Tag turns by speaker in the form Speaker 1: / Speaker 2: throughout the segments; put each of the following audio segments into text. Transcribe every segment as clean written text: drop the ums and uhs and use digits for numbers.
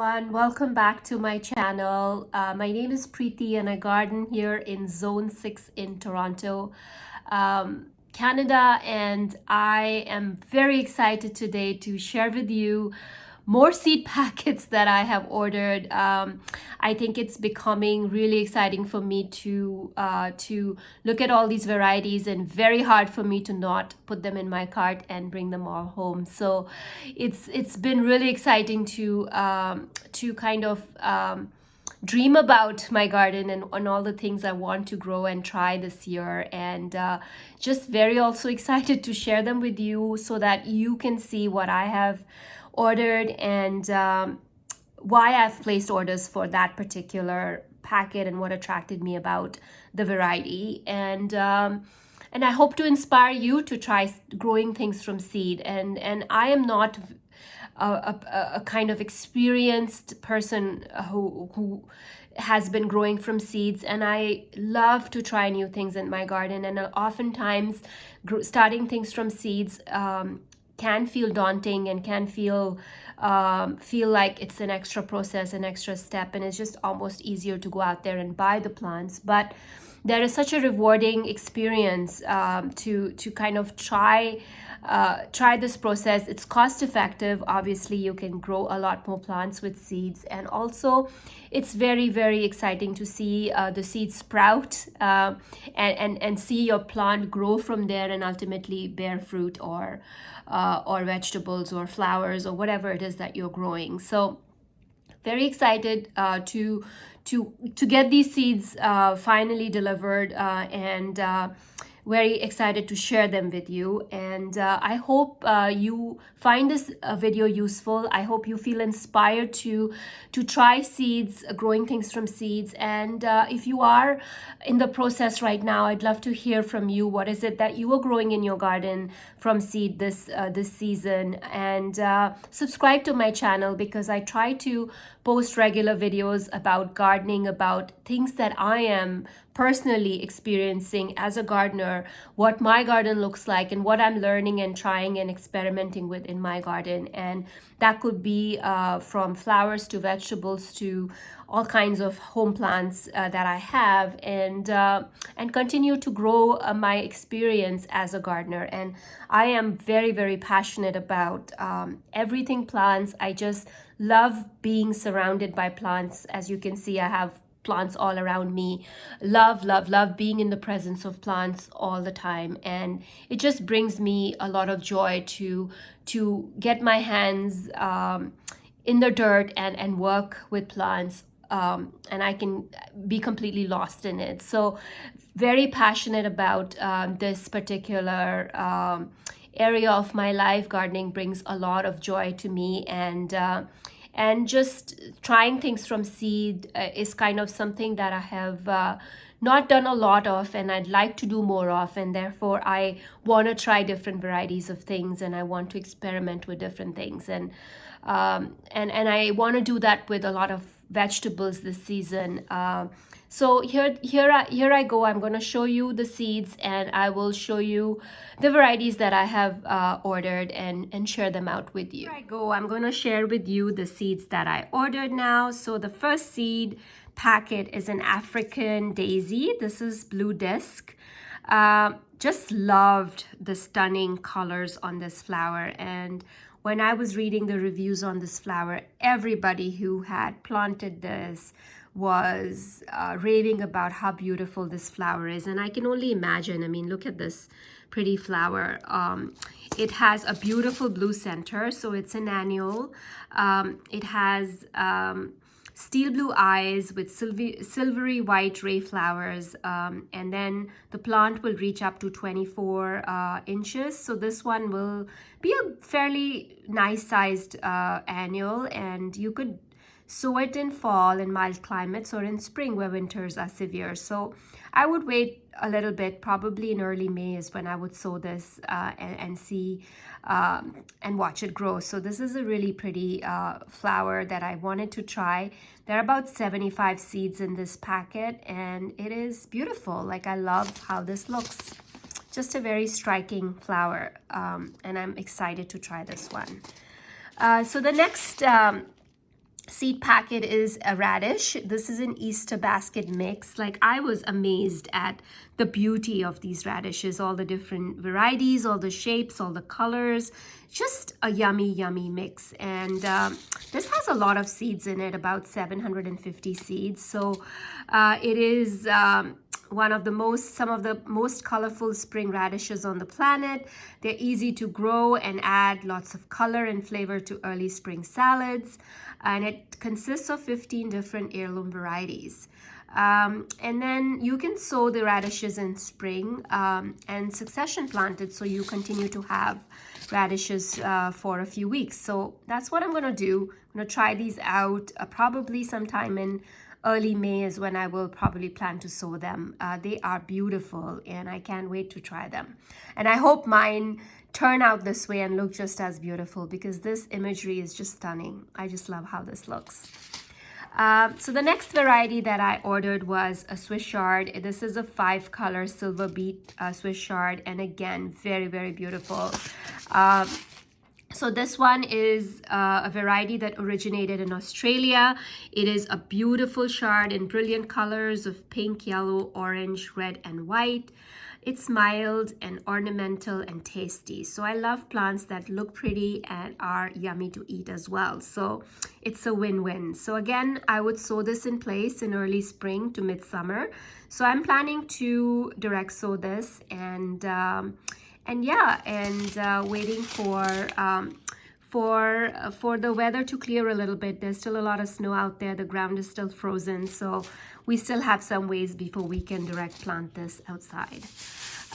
Speaker 1: everyone, welcome back to my channel. My name is Preeti and I garden here in Zone 6 in Toronto, Canada, and I am very excited today to share with you more seed packets that I have ordered. I think it's becoming really exciting for me to look at all these varieties, and very hard for me to not put them in my cart and bring them all home. So it's been really exciting to kind of dream about my garden and all the things I want to grow and try this year, and just very also excited to share them with you so that you can see what I have ordered and why I've placed orders for that particular packet and what attracted me about the variety. And I hope to inspire you to try growing things from seed. And I am not a kind of experienced person who has been growing from seeds, and I love to try new things in my garden. And oftentimes starting things from seeds can feel daunting and can feel like it's an extra process, an extra step, and it's just almost easier to go out there and buy the plants. But there is such a rewarding experience to kind of try this process. It's cost effective. Obviously, you can grow a lot more plants with seeds, and also it's very, very exciting to see the seeds sprout and see your plant grow from there and ultimately bear fruit or vegetables or flowers or whatever it is that you're growing. So very excited to get these seeds finally delivered, and very excited to share them with you. And I hope you find this video useful. I hope you feel inspired to try seeds, growing things from seeds. And if you are in the process right now, I'd love to hear from you. What is it that you are growing in your garden from seed this season? And subscribe to my channel, because I try to post regular videos about gardening, about things that I am personally experiencing as a gardener, what my garden looks like, and what I'm learning and trying and experimenting with in my garden. And that could be from flowers to vegetables to all kinds of home plants that I have, and continue to grow my experience as a gardener. And I am very, very passionate about everything plants. I just love being surrounded by plants. As you can see, I have plants all around me. Love being in the presence of plants all the time, and it just brings me a lot of joy to get my hands in the dirt and work with plants, and I can be completely lost in it. So very passionate about this particular area of my life. Gardening brings a lot of joy to me, and just trying things from seed is kind of something that I have not done a lot of, and I'd like to do more of. And therefore I want to try different varieties of things, and I want to experiment with different things, and I want to do that with a lot of vegetables this season. So here I go. I'm going to show you the seeds, and I will show you the varieties that I have ordered and share them out with you. Here I go. I'm going to share with you the seeds that I ordered now. So the first seed packet is an African daisy. This is blue disc. Just loved the stunning colors on this flower, and when I was reading the reviews on this flower, everybody who had planted this was raving about how beautiful this flower is. And I can only imagine. I mean, look at this pretty flower. It has a beautiful blue center, so it's an annual. It has steel blue eyes with silvery white ray flowers, and then the plant will reach up to 24 inches. So this one will be a fairly nice sized annual, and you could sow it in fall in mild climates or in spring where winters are severe. So I would wait a little bit. Probably in early May is when I would sow this and see and watch it grow. So this is a really pretty flower that I wanted to try. There are about 75 seeds in this packet, and it is beautiful. Like, I love how this looks. Just a very striking flower, and I'm excited to try this one. So the next seed packet is a radish. This is an Easter basket mix. Like, I was amazed at the beauty of these radishes, all the different varieties, all the shapes, all the colors. Just a yummy, yummy mix. And this has a lot of seeds in it, about 750 seeds. So it is some of the most colorful spring radishes on the planet. They're easy to grow and add lots of color and flavor to early spring salads. And it consists of 15 different heirloom varieties. And then you can sow the radishes in spring and succession plant it, so you continue to have radishes for a few weeks. So that's what I'm going to do. I'm going to try these out probably sometime in early May is when I will probably plan to sow them. They are beautiful and I can't wait to try them. And I hope mine turn out this way and look just as beautiful, because this imagery is just stunning. I just love how this looks. So the next variety that I ordered was a Swiss Chard. This is a 5-color silver beet Swiss Chard, and again, very, very beautiful. So this one is a variety that originated in Australia. It is a beautiful chard in brilliant colors of pink, yellow, orange, red, and white. It's mild and ornamental and tasty. So I love plants that look pretty and are yummy to eat as well. So it's a win-win. So again, I would sow this in place in early spring to midsummer. So I'm planning to direct sow this and waiting for the weather to clear a little bit. There's still a lot of snow out there. The ground is still frozen, so we still have some ways before we can direct plant this outside.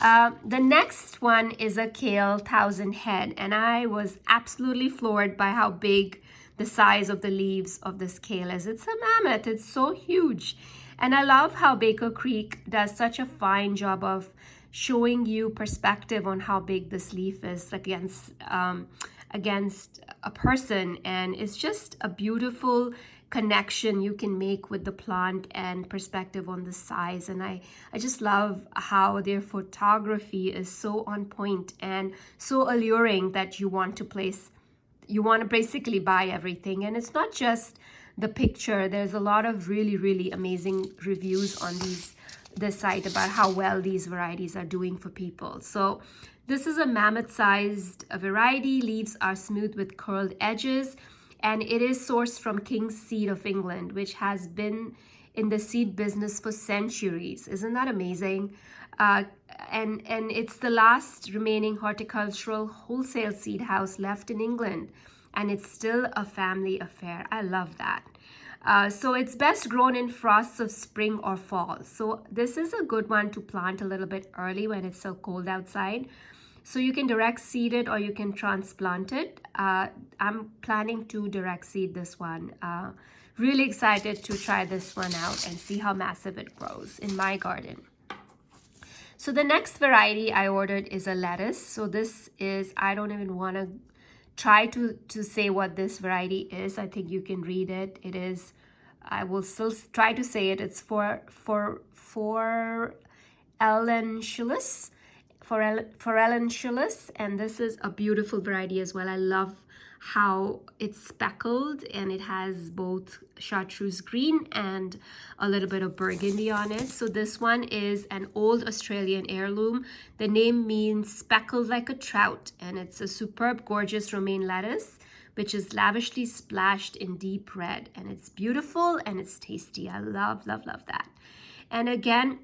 Speaker 1: The next one is a Kale 1000 head, and I was absolutely floored by how big the size of the leaves of this kale is. It's a mammoth. It's so huge. And I love how Baker Creek does such a fine job of showing you perspective on how big this leaf is against a person. And it's just a beautiful connection you can make with the plant and perspective on the size. And I just love how their photography is so on point and so alluring that you want to basically buy everything. And it's not just the picture. There's a lot of really, really amazing reviews on this site about how well these varieties are doing for people. So this is a mammoth-sized variety. Leaves are smooth with curled edges, and it is sourced from King's Seed of England, which has been in the seed business for centuries. Isn't that amazing? And it's the last remaining horticultural wholesale seed house left in England, and it's still a family affair. I love that. So it's best grown in frosts of spring or fall. So this is a good one to plant a little bit early when it's so cold outside. So you can direct seed it or you can transplant it. I'm planning to direct seed this one. Really excited to try this one out and see how massive it grows in my garden. So the next variety I ordered is a lettuce. So this is, I don't even want to try to say what this variety is. I think you can read it. It is, I will still try to say it. It's for Forellenschulus, and this is a beautiful variety as well. I love how it's speckled and it has both chartreuse green and a little bit of burgundy on it. So this one is an old Australian heirloom. The name means speckled like a trout, and it's a superb, gorgeous romaine lettuce which is lavishly splashed in deep red, and it's beautiful and it's tasty. I love, love, love that. And again,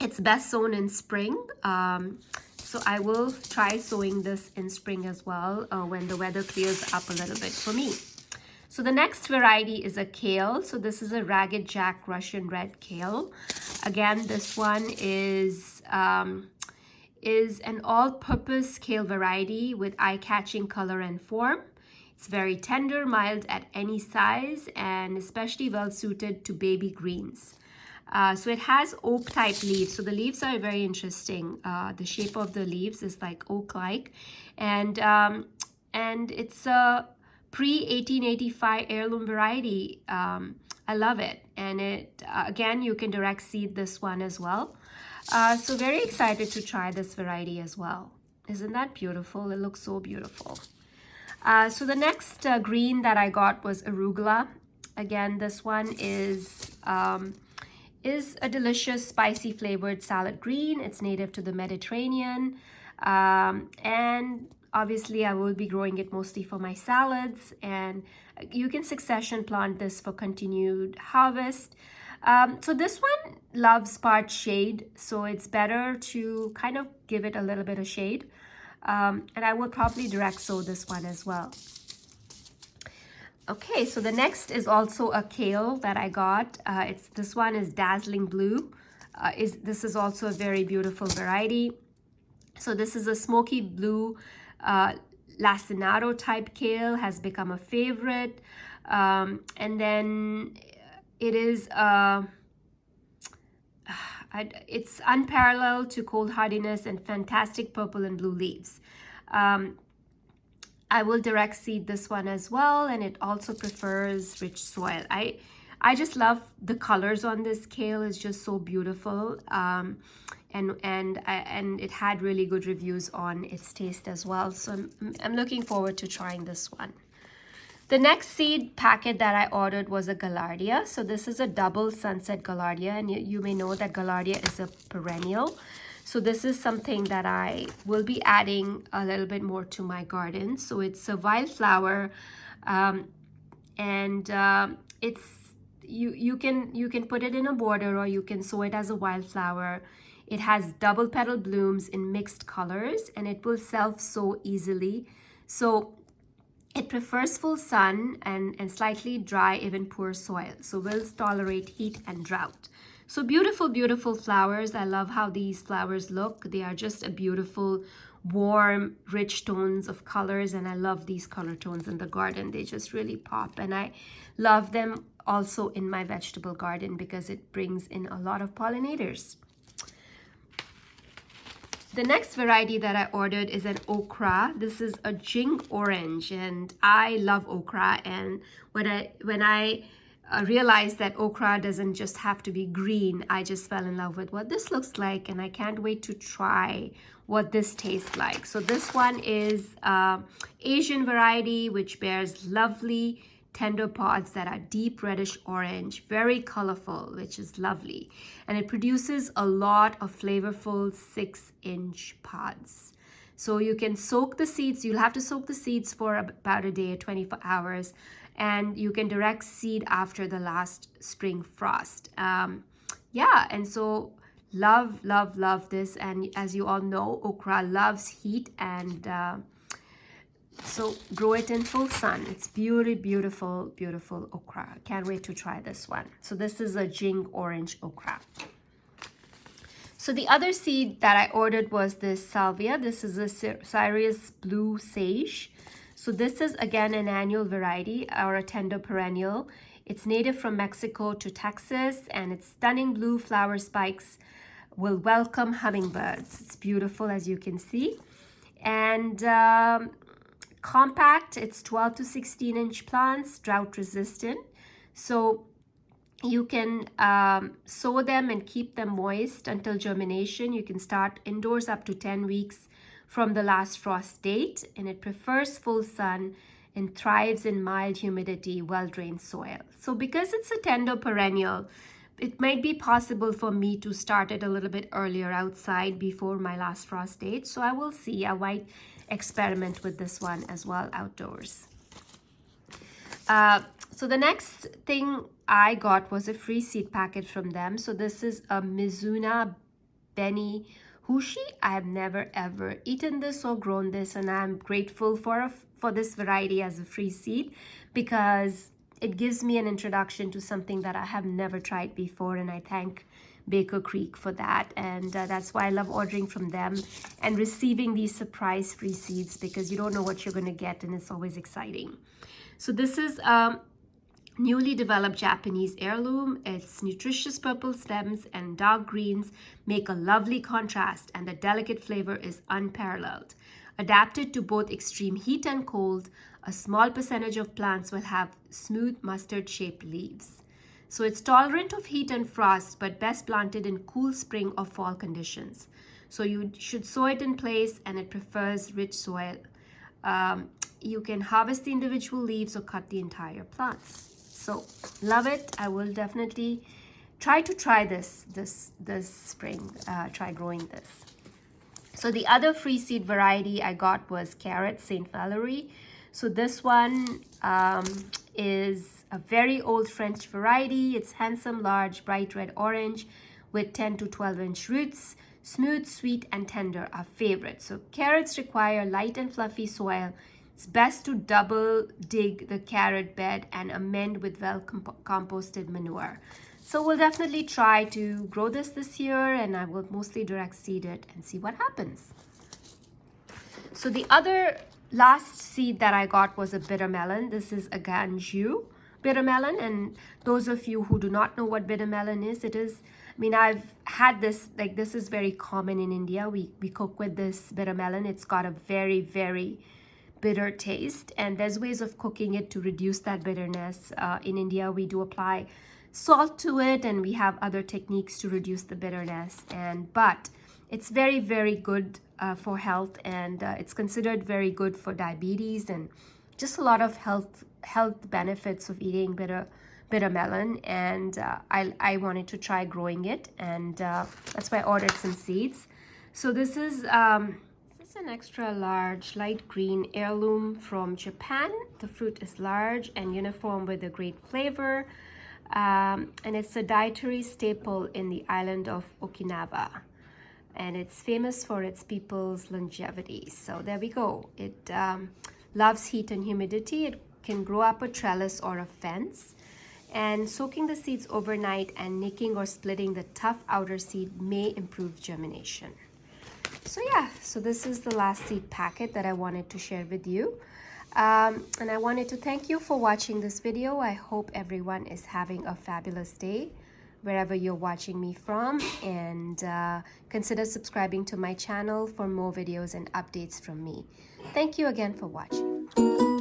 Speaker 1: it's best sown in spring. So I will try sowing this in spring as well when the weather clears up a little bit for me. So the next variety is a kale. So this is a Ragged Jack Russian red kale. Again, this one is an all-purpose kale variety with eye-catching color and form. It's very tender, mild at any size, and especially well suited to baby greens. So it has oak-type leaves. So the leaves are very interesting. The shape of the leaves is like oak-like, and it's a pre-1885 heirloom variety. I love it, and it again, you can direct seed this one as well. So very excited to try this variety as well. Isn't that beautiful? It looks so beautiful. So the next green that I got was arugula. Again, this one is a delicious spicy flavored salad green. It's native to the Mediterranean, and obviously I will be growing it mostly for my salads, and you can succession plant this for continued harvest. So this one loves part shade, so it's better to kind of give it a little bit of shade, and I will probably direct sow this one as well. Okay, so the next is also a kale that I got. This one is Dazzling Blue. This is also a very beautiful variety. So this is a smoky blue lacinato type kale, has become a favorite. And then it is it's unparalleled to cold hardiness and fantastic purple and blue leaves. I will direct seed this one as well, and it also prefers rich soil. I just love the colors on this kale. It's just so beautiful, and it had really good reviews on its taste as well. So I'm looking forward to trying this one. The next seed packet that I ordered was a Gallardia. So this is a double sunset Gallardia, and you may know that Gallardia is a perennial. So this is something that I will be adding a little bit more to my garden. So it's a wildflower, and you can put it in a border, or you can sow it as a wildflower. It has double petal blooms in mixed colors, and it will self-sow easily. So it prefers full sun and slightly dry, even poor soil. So will tolerate heat and drought. So beautiful, beautiful flowers. I love how these flowers look. They are just a beautiful, warm, rich tones of colors. And I love these color tones in the garden. They just really pop. And I love them also in my vegetable garden because it brings in a lot of pollinators. The next variety that I ordered is an okra. This is a jing orange, and I love okra. And when I realized that okra doesn't just have to be green, I just fell in love with what this looks like, and I can't wait to try what this tastes like. So this one is Asian variety, which bears lovely tender pods that are deep reddish orange, very colorful, which is lovely. And it produces a lot of flavorful 6-inch pods. So you can soak the seeds. You'll have to soak the seeds for about a day, 24 hours. And you can direct seed after the last spring frost. Yeah, and so love this. And as you all know, okra loves heat, and so grow it in full sun. It's beautiful okra. Can't wait to try this one. So this is a jing orange okra. So the other seed that I ordered was this salvia. This is a Sirius blue sage. So this is again an annual variety or a tender perennial. It's native from Mexico to Texas, and its stunning blue flower spikes will welcome hummingbirds. It's beautiful, as you can see. And compact, it's 12 to 16-inch plants, drought resistant. So you can sow them and keep them moist until germination. You can start indoors up to 10 weeks from the last frost date, and it prefers full sun and thrives in mild humidity, well-drained soil. So because it's a tender perennial, it might be possible for me to start it a little bit earlier outside before my last frost date. So I will see. I might experiment with this one as well outdoors. So the next thing I got was a free seed packet from them. So this is a Mizuna Beni Hushi. I have never ever eaten this or grown this, and I'm grateful for this variety as a free seed because it gives me an introduction to something that I have never tried before, and I thank Baker Creek for that. And that's why I love ordering from them and receiving these surprise free seeds, because you don't know what you're going to get, and it's always exciting. So this is newly developed Japanese heirloom. Its nutritious purple stems and dark greens make a lovely contrast, and the delicate flavor is unparalleled. Adapted to both extreme heat and cold, a small percentage of plants will have smooth mustard-shaped leaves. So it's tolerant of heat and frost, but best planted in cool spring or fall conditions. So you should sow it in place, and it prefers rich soil. You can harvest the individual leaves or cut the entire plants. So love it. I will definitely try this spring, try growing this. So the other free seed variety I got was carrot St. Valerie. So this one is a very old French variety. It's handsome, large, bright red orange with 10 to 12-inch roots. Smooth, sweet, and tender are favorites. So carrots require light and fluffy soil. It's best to double dig the carrot bed and amend with well composted manure. So we'll definitely try to grow this year, and I will mostly direct seed it and see what happens. So the other last seed that I got was a bitter melon. This is a Ganju bitter melon, and those of you who do not know what bitter melon is, I mean, I've had this, like this is very common in India. We cook with this bitter melon. It's got a very, very bitter taste, and there's ways of cooking it to reduce that bitterness. In India, we do apply salt to it, and we have other techniques to reduce the bitterness. But it's very, very good for health, and it's considered very good for diabetes and just a lot of health benefits of eating bitter melon. And I wanted to try growing it, and that's why I ordered some seeds. So this is it's an extra large light green heirloom from Japan. The fruit is large and uniform with a great flavor. And it's a dietary staple in the island of Okinawa, and it's famous for its people's longevity. So there we go. It loves heat and humidity. It can grow up a trellis or a fence, and soaking the seeds overnight and nicking or splitting the tough outer seed may improve germination. So yeah, so this is the last seed packet that I wanted to share with you. And I wanted to thank you for watching this video. I hope everyone is having a fabulous day wherever you're watching me from, and consider subscribing to my channel for more videos and updates from me. Thank you again for watching.